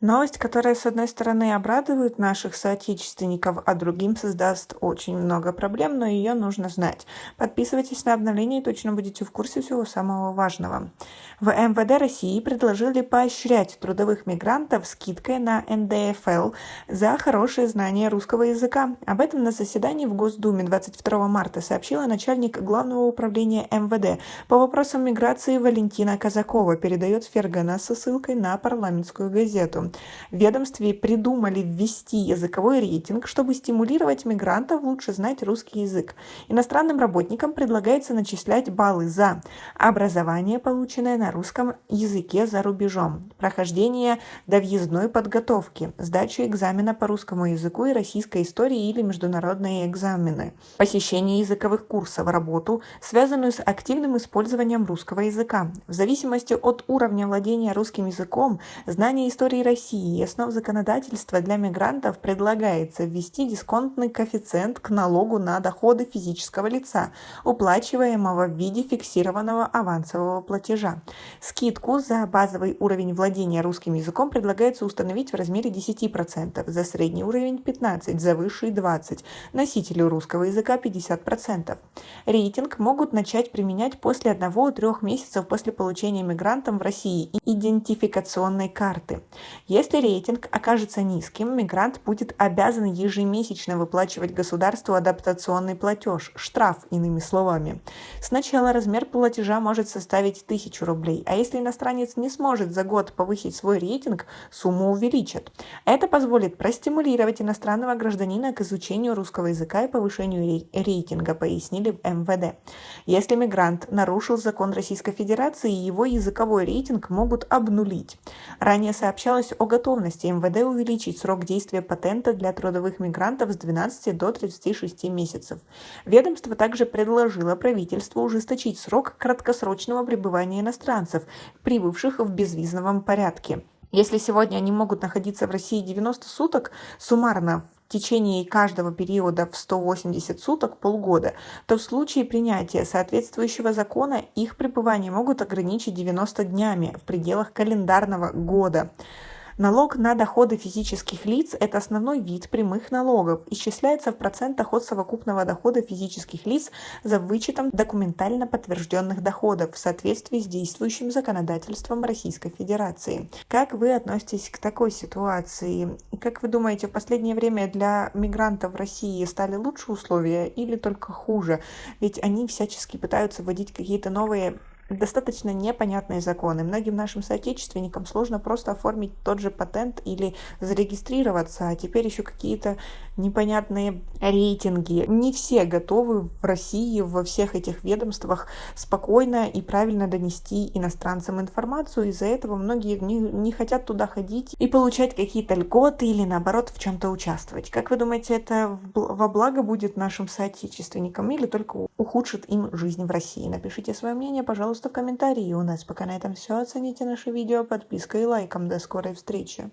Новость, которая, с одной стороны, обрадует наших соотечественников, а другим создаст очень много проблем, но ее нужно знать. Подписывайтесь на обновления и точно будете в курсе всего самого важного. В МВД России предложили поощрять трудовых мигрантов скидкой на НДФЛ за хорошее знание русского языка. Об этом на заседании в Госдуме 22 марта сообщила начальник Главного управления МВД по вопросам миграции Валентина Казакова, передает Фергана со ссылкой на парламентскую газету. В ведомстве придумали ввести языковой рейтинг, чтобы стимулировать мигрантов лучше знать русский язык. Иностранным работникам предлагается начислять баллы за образование, полученное на русском языке за рубежом, прохождение довъездной подготовки, сдачу экзамена по русскому языку и российской истории или международные экзамены, посещение языковых курсов, работу, связанную с активным использованием русского языка. В зависимости от уровня владения русским языком, знания истории России и основ законодательства для мигрантов предлагается ввести дисконтный коэффициент к налогу на доходы физического лица, уплачиваемого в виде фиксированного авансового платежа. Скидку за базовый уровень владения русским языком предлагается установить в размере 10%, за средний уровень 15%, за высший 20%, носителю русского языка 50%. Рейтинг могут начать применять после 1-3 месяцев после получения мигрантам в России идентификационной карты. Если рейтинг окажется низким, мигрант будет обязан ежемесячно выплачивать государству адаптационный платеж, штраф, иными словами. Сначала размер платежа может составить 1000 рублей, а если иностранец не сможет за год повысить свой рейтинг, сумму увеличат. Это позволит простимулировать иностранного гражданина к изучению русского языка и повышению рейтинга, пояснили в МВД. Если мигрант нарушил закон Российской Федерации, его языковой рейтинг могут обнулить. Ранее сообщалось о готовности МВД увеличить срок действия патента для трудовых мигрантов с 12 до 36 месяцев. Ведомство также предложило правительству ужесточить срок краткосрочного пребывания иностранцев, прибывших в безвизовом порядке. Если сегодня они могут находиться в России 90 суток, суммарно в течение каждого периода в 180 суток полгода, то в случае принятия соответствующего закона их пребывание могут ограничить 90 днями в пределах календарного года. Налог на доходы физических лиц – это основной вид прямых налогов, исчисляется в процентах от совокупного дохода физических лиц за вычетом документально подтвержденных доходов в соответствии с действующим законодательством Российской Федерации. Как вы относитесь к такой ситуации? И как вы думаете, в последнее время для мигрантов в России стали лучше условия или только хуже? Ведь они всячески пытаются вводить какие-то новые достаточно непонятные законы. Многим нашим соотечественникам сложно просто оформить тот же патент или зарегистрироваться, а теперь еще какие-то непонятные рейтинги. Не все готовы в России во всех этих ведомствах спокойно и правильно донести иностранцам информацию. Из-за этого многие не хотят туда ходить и получать какие-то льготы или наоборот в чем-то участвовать. Как вы думаете, это во благо будет нашим соотечественникам или только ухудшит им жизнь в России? Напишите свое мнение, пожалуйста, в комментарии. У нас пока на этом все. Оцените наше видео подпиской и лайком. До скорой встречи.